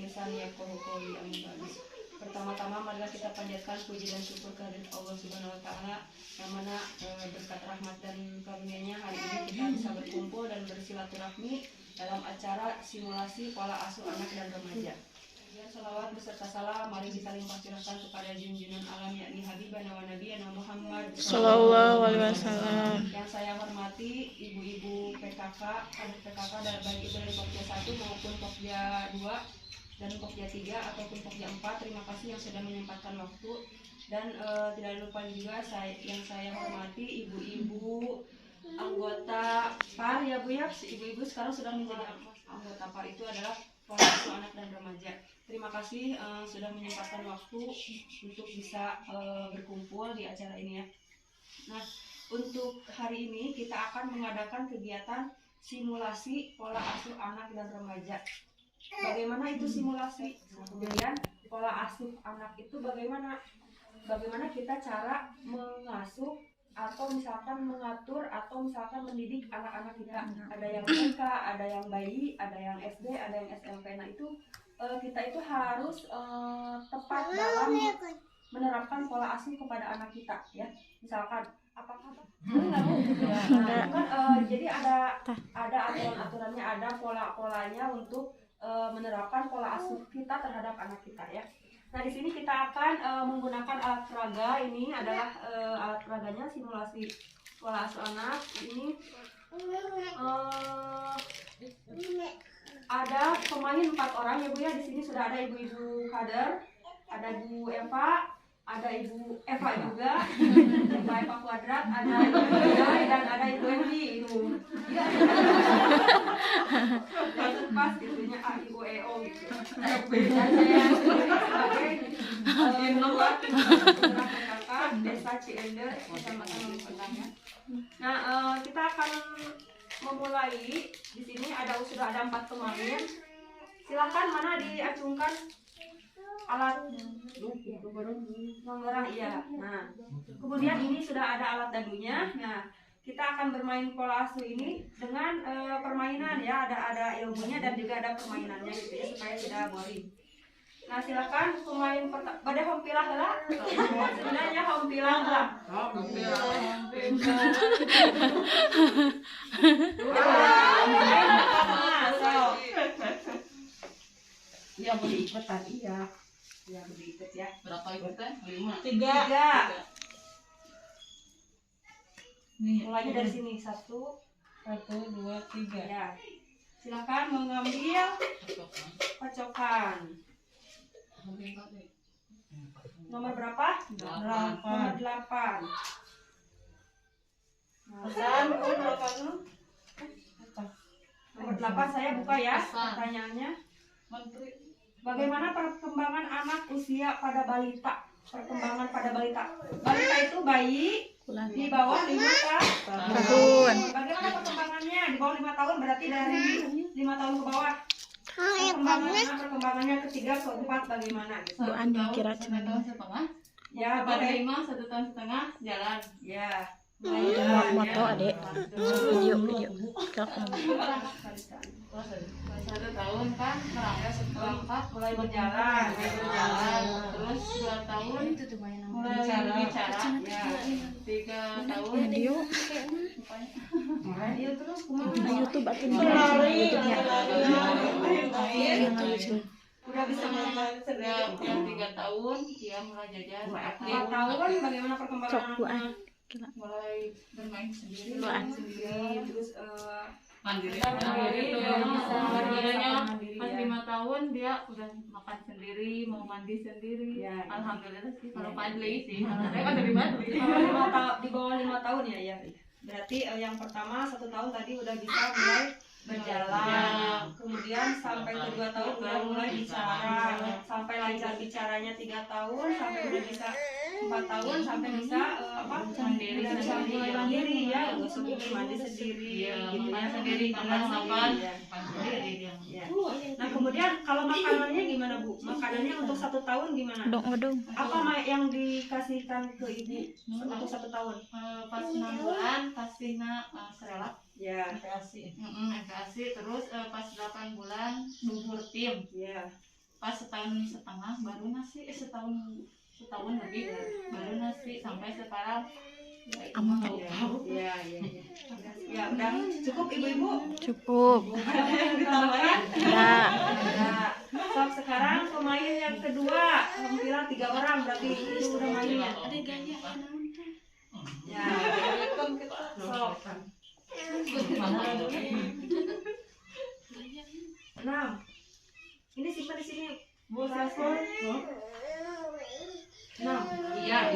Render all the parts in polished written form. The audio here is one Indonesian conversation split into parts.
lisan yafqahu qawli. Amin. Pertama-tama marilah kita panjatkan puji dan syukur kehadirat Allah Subhanahu wa taala yang mana berkat rahmat dan karunia-Nya hari ini kita bisa berkumpul dan bersilaturahmi dalam acara simulasi pola asuh anak dan remaja. Salawat beserta salam mari kita limpah curahkan kepada junjungan alam yakni Habibana wa Nabiyana Muhammad Sallallahu alaihi wasallam. Yang saya hormati ibu-ibu PKK, adik PKK dan baik itu dari Pokja 1 maupun Pokja 2 dan Pokja 3 ataupun Pokja 4. Terima kasih yang sudah menyempatkan waktu dan tidak lupa juga yang saya hormati ibu-ibu anggota PAR ya Bu ya. Ibu-ibu sekarang sudah menjadi anggota PAR, itu adalah pola asuh anak dan remaja. Terima kasih sudah menyempatkan waktu untuk bisa berkumpul di acara ini ya. Nah, untuk hari ini kita akan mengadakan kegiatan simulasi pola asuh anak dan remaja. Bagaimana itu simulasi? Kemudian pola asuh anak itu bagaimana? Bagaimana kita cara mengasuh atau misalkan mengatur atau misalkan mendidik anak-anak kita. Ada yang TK, ada yang bayi, ada yang SD, ada yang SMP. Nah itu kita itu harus tepat dalam menerapkan pola asuh kepada anak kita ya. Misalkan apakah jadi ada aturan-aturannya, ada pola-polanya untuk menerapkan pola asuh kita terhadap anak kita ya. Nah di sini kita akan menggunakan alat peraga. Ini adalah alat peraganya simulasi pola asuh anak. Ini ada pemain 4 orang ya Bu ya. Di sini sudah ada ibu-ibu kader, ada Bu Eva, ada Ibu Eva juga, Ibu Eva Kuadrat, ada Ibu Joy dan ada Ibu Evi itu. Pas itunya A Ibu EO gitu. Dan saya sendiri sebagai ketua kakak Desa Ciender, Kecamatan Ulu Pendang ya. Nah, kita akan memulai. Di sini sudah ada 4 pemain. Silakan mana diacungkan alat nomor iya. Nah, kemudian ini sudah ada alat dadunya. Nah, kita akan bermain pola asuh ini dengan permainan ya, ada ilmunya dan juga ada permainannya gitu ya supaya tidak boring. Nah, silakan pemain pertama pada hompilah lah. Sebenarnya hompilah lah. Ya boleh ikutan iya. Ya boleh ikut ya. Berapa ikutan? 5. 3. Mulainya dari sini 1, 2, 3. Ya. Silakan mengambil pacokan. Nomor berapa? 8. Nomor 8. Nomor 8 saya buka ya pertanyaannya. Bagaimana perkembangan anak usia pada balita? Perkembangan pada balita. Balita itu bayi di bawah 5 tahun. Bagaimana perkembangannya? Di bawah 5 tahun berarti dari 5 tahun ke bawah. Perkembangannya ke-3 ke-4 bagaimana? Bu Andi kira cina Ya, pada 5 1 tahun setengah jalan. Ya. moto adek video Satu tahun kan berangkat mulai berjalan. terus 2 tahun mulai bicara ya. 3 tahun video Radio terus kumaha? YouTube atau Udah bisa mulai yang 3 tahun dia mulai jajan 4 tahun bagaimana perkembangannya? mulai bermain sendiri Terus mandiri bisa pas 5 tahun dia udah makan sendiri, mau mandi sendiri ya. Alhamdulillah sih kalau Padli sih saya kan dari Padli di bawah 5 tahun ya. Berarti yang pertama 1 tahun tadi udah bisa mulai berjalan, kemudian sampai ke 2 tahun udah mulai bicara, sampai lancar bicaranya 3 tahun, sampai udah bisa 4 tahun, sampai bisa mandiri mandiri ya, udah mandi sendiri, gitu ya, sendiri kamar makan sendiri ya. Nah kemudian kalau makanannya gimana Bu? Makanannya untuk 1 tahun gimana? Apa yang dikasihkan ke ibu untuk 1 tahun? Pas 6 bulan kasihnya serelak Ya. MPASI terus pas 8 bulan bubur tim Ya. pas pas setahun setengah baru nasi, setahun lebih baru nasi, sampai sekarang Aman. tahu. Iya. Ya, udah cukup ibu-ibu. Cukup. Ada yang ditambahkan? Enggak. Nah, sok sekarang pemain yang kedua, alhamdulillah 3 orang berarti itu udah mainnya. Ada gaya. Ya, welcome kita sok. 6. Ini simpan di sini. Bu Sasul. 6. Iya.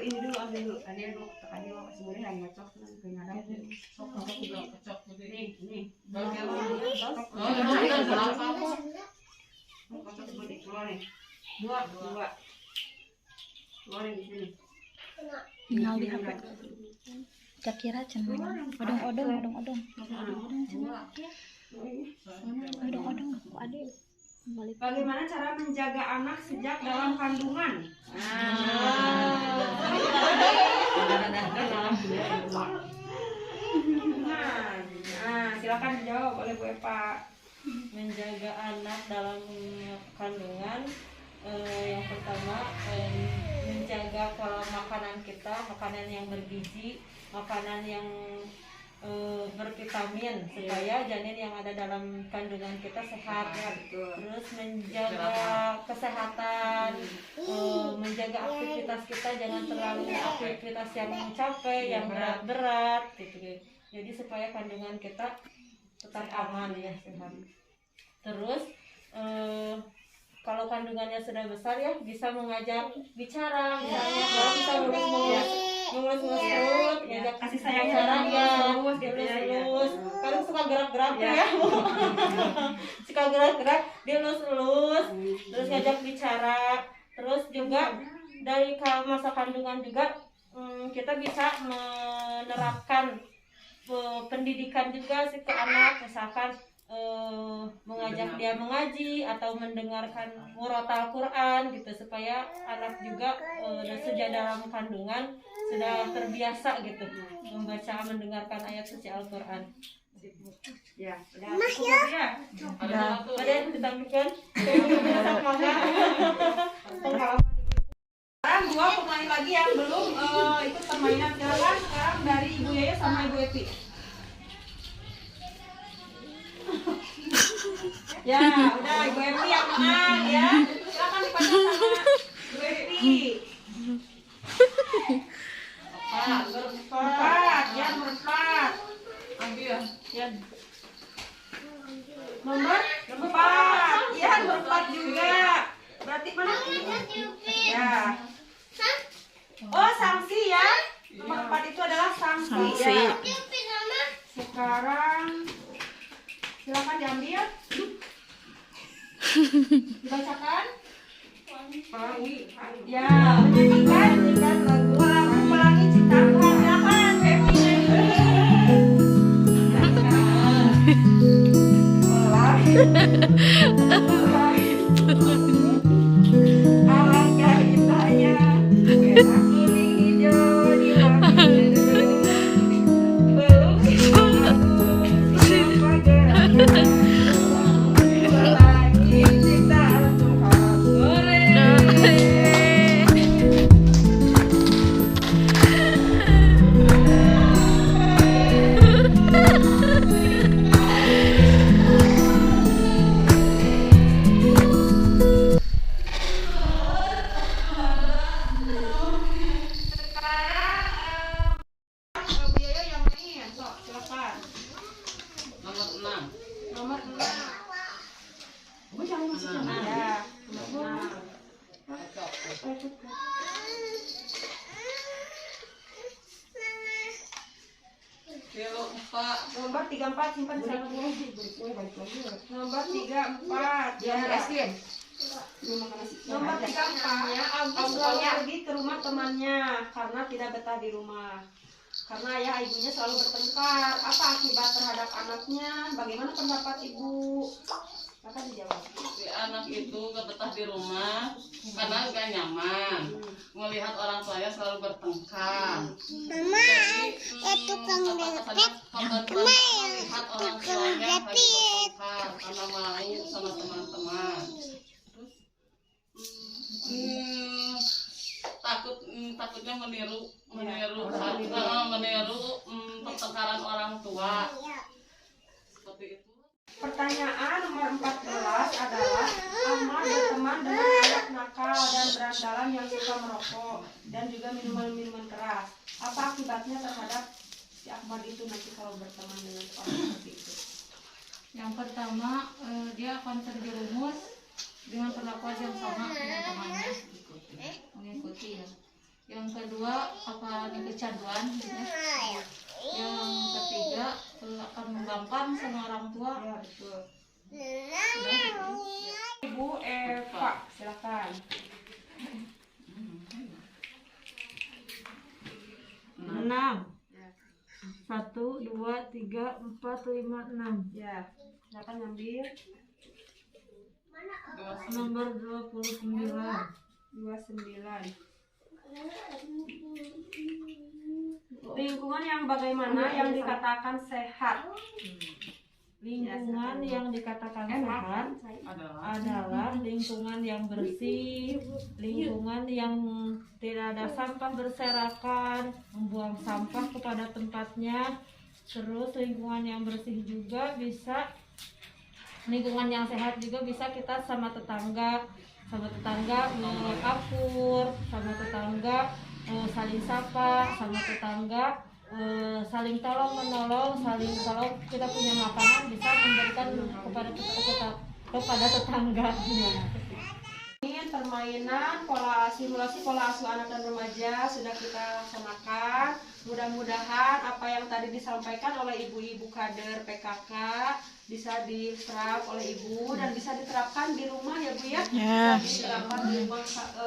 Ini dulu ambil dulu. Ada dulu tekannya mau kasih boleh hanya cok ke ngadap. Sok aku juga kecok begini. Nih. Kocok seperti keluar nih. 2. Keluarin di sini. Tinggal di HP. Kira cenah. Odong. Adik. Balik. Bagaimana cara menjaga anak sejak dalam kandungan? Silakan dijawab oleh Bu Eva. Menjaga anak dalam kandungan, yang pertama menjaga pola makanan kita, makanan yang bergizi, makanan yang bervitamin supaya janin yang ada dalam kandungan kita sehat. Terus menjaga kesehatan, menjaga aktivitas kita, jangan terlalu aktivitas yang capek, yang berat-berat gitu. Jadi supaya kandungan kita tetap aman ya, sehat. Terus kalau kandungannya sudah besar ya bisa mengajak bicara, misalnya kalau bisa ngulus perut, ngajak Kasih sayang bicara ya, lurus gitu ya. Kadang suka gerak-gerak ya, suka gerak-gerak, dia lulus, terus ngajak bicara. Terus juga dari masa kandungan juga kita bisa menerapkan pendidikan juga sih ke anak, misalkan mengajak dia mengaji atau mendengarkan murotal Quran gitu, supaya anak juga sejak dalam kandungan sudah terbiasa gitu membaca, mendengarkan ayat suci Al-Quran. Ya, udah cukup ya. Ada yang ditambahkan? Pengalaman. Sekarang 2 pemain lagi yang belum ikut permainan. Silakan sekarang dari Ibu Yaya sama Ibu Epi. Ya, udah Ibu Epi yang menang ya. Silakan dipasang sama Ibu Epi. 4, ya nomor 4. Ambil ya. Nomor 4. Ya, nomor 4 juga. Berarti mana? Ya. Oh, sanksi ya. Nomor 4 itu adalah sanksi. Sanksi. Ya. Sekarang silakan diambil. Dibacakan. Ya, menyanyikan lagu Pelangi Ciptakan. Silakan, Epi. Alangkah indahnya merah kuning hijau di langit, peluk siapa geraknya, pelangi ciptaan Tuhan. Sekarang Bu Yoyo yang main, sok silakan. Nomor 6. Nomor 6. Bu jangan masuk ya. Nomor 6. Kilo 4. Nomor 34 simpan di sana. Nomor 34 ya. Nomor 34 ya, Agus selalu pergi ke rumah temannya karena tidak betah di rumah. Karena ayah ibunya selalu bertengkar. Apa akibat terhadap anaknya? Bagaimana pendapat ibu? Maka dijawab. Si anak itu gak betah di rumah karena gak nyaman melihat orang tuanya selalu bertengkar. Mama, itu kang depet. Melihat orang tuanya lagi bertengkar karena mau sama teman-teman. takutnya meniru pertengkaran orang tua. Seperti itu. Pertanyaan nomor 14 adalah Ahmad berteman dengan anak nakal dan berandalan yang suka merokok dan juga minuman-minuman keras. Apa akibatnya terhadap si Ahmad itu nanti kalau berteman dengan orang seperti itu? Yang pertama, dia akan terjerumus dengan perlakuan yang sama dengan temannya, mengikuti ya. Yang kedua akan kecanduan, ya. Yang ketiga akan menggampang sama orang tua. Ya, betul. Ibu Eva, silakan. 6. 1, 2, 3, 4, 5, 6. Ya, silakan ngambil. Nomor 29. 29. Lingkungan yang bagaimana yang dikatakan sehat? Lingkungan yang dikatakan sehat adalah lingkungan yang bersih, lingkungan yang tidak ada sampah berserakan, membuang sampah kepada tempatnya. Terus lingkungan yang bersih juga bisa, lingkungan yang sehat juga bisa kita sama tetangga akur, sama tetangga saling sapa, sama tetangga saling tolong menolong, kalau kita punya makanan bisa memberikan kepada tetangga. Ini permainan simulasi pola asuh anak dan remaja sudah kita laksanakan. Mudah-mudahan apa yang tadi disampaikan oleh ibu-ibu kader PKK bisa diterap oleh ibu dan bisa diterapkan di rumah ya Bu ya. Bisa diterapkan di rumah,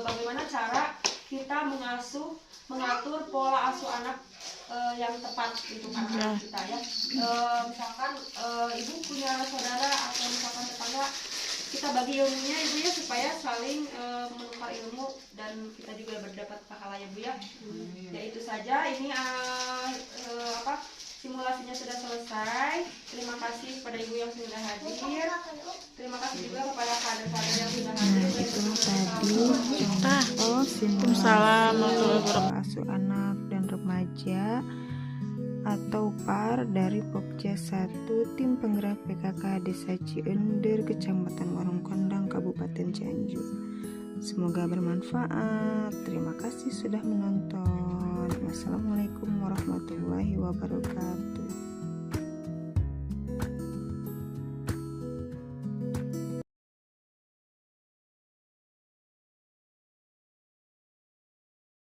bagaimana cara kita mengatur pola asuh anak yang tepat untuk anak kita ya. Misalkan ibu punya saudara atau misalkan tetangga, kita bagi ilmunya ibu ya supaya saling menukar ilmu dan kita juga berdapat pahala ya Bu ya. Ya itu saja, ini simulasinya sudah selesai. Terima kasih kepada ibu yang sudah hadir. Terima kasih juga kepada kader-kader yang sudah hadir. Waalaikumsalam warahmatullahi wabarakatuh. Asuh anak dan remaja atau PAR dari Pokja 1 Tim Penggerak PKK Desa Ciender, Kecamatan Warung Kondang, Kabupaten Cianjur. Semoga bermanfaat. Terima kasih sudah menonton. Wassalamualaikum warahmatullahi wabarakatuh.